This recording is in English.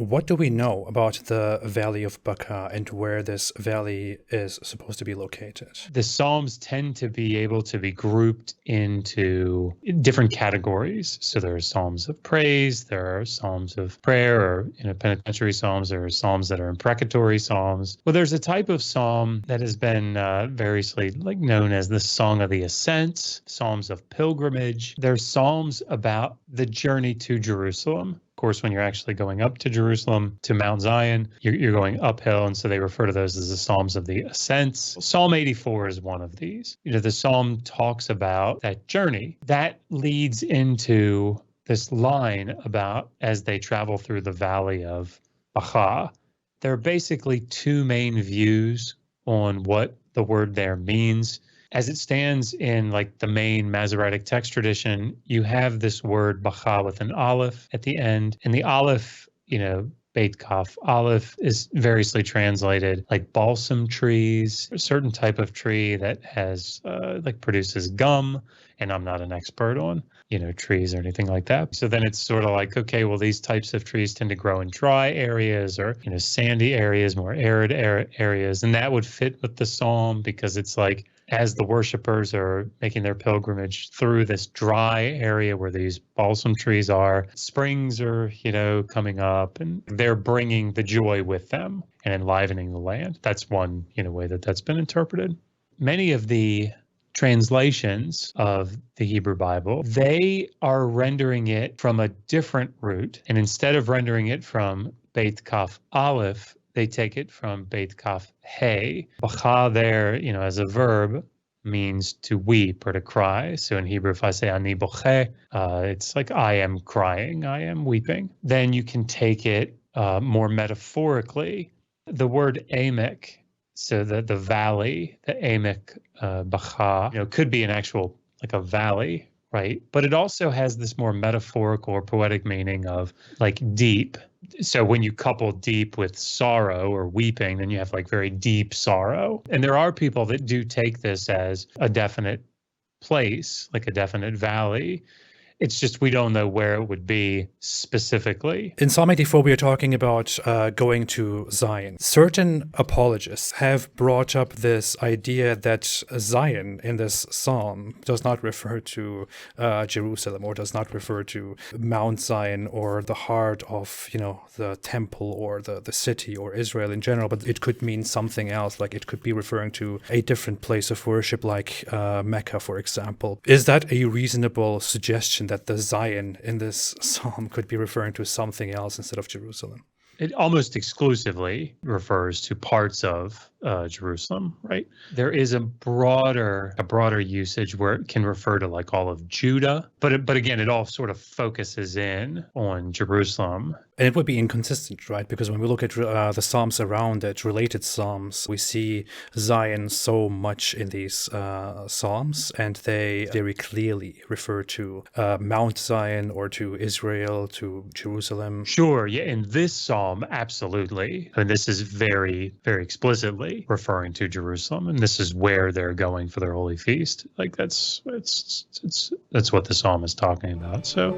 what do we know about the Valley of Baca and where this valley is supposed to be located? The Psalms tend to be able to be grouped into different categories. So there are Psalms of praise, there are Psalms of prayer, or penitentiary Psalms, there are Psalms that are imprecatory Psalms. Well, there's a type of Psalm that has been variously known as the Song of the Ascents, Psalms of pilgrimage. There's Psalms about the journey to Jerusalem. Of course, when you're actually going up to Jerusalem, to Mount Zion, you're going uphill, and so they refer to those as the Psalms of the Ascents. Psalm 84 is one of these. The Psalm talks about that journey. That leads into this line about as they travel through the valley of Baca. There are basically two main views on what the word there means. As it stands in the main Masoretic text tradition, you have this word Baca with an aleph at the end. And the aleph, Beit Kaf, aleph is variously translated like balsam trees, a certain type of tree that has produces gum. And I'm not an expert on, trees or anything like that. So then it's sort of okay, well, these types of trees tend to grow in dry areas or, sandy areas, more arid areas. And that would fit with the psalm because it's as the worshipers are making their pilgrimage through this dry area where these balsam trees are, springs are, coming up, and they're bringing the joy with them and enlivening the land. That's one, way that's been interpreted. Many of the translations of the Hebrew Bible, they are rendering it from a different root. And instead of rendering it from Beit Kaf Aleph, they take it from Beit Kaf Hey. Bacha there, as a verb, means to weep or to cry. So in Hebrew, if I say ani boche, it's I am crying, I am weeping. Then you can take it more metaphorically. The word Amek, so the valley, the Amek Bacha, could be an actual a valley, right? But it also has this more metaphorical or poetic meaning of deep. So when you couple deep with sorrow or weeping, then you have very deep sorrow. And there are people that do take this as a definite place, a definite valley. It's just we don't know where it would be specifically. In Psalm 84, we are talking about going to Zion. Certain apologists have brought up this idea that Zion in this psalm does not refer to Jerusalem or does not refer to Mount Zion or the heart of, the temple or the city or Israel in general, but it could mean something else. It could be referring to a different place of worship like Mecca, for example. Is that a reasonable suggestion that the Zion in this psalm could be referring to something else instead of Jerusalem? It almost exclusively refers to parts of Jerusalem, right? There is a broader usage where it can refer to all of Judah, but again, it all sort of focuses in on Jerusalem. And it would be inconsistent, right? Because when we look at the Psalms around it, related Psalms, we see Zion so much in these Psalms, and they very clearly refer to Mount Zion or to Israel, to Jerusalem. Sure, yeah, in this Psalm, absolutely. And this is very, very explicitly referring to Jerusalem, and this is where they're going for their holy feast. That's what the Psalm is talking about. So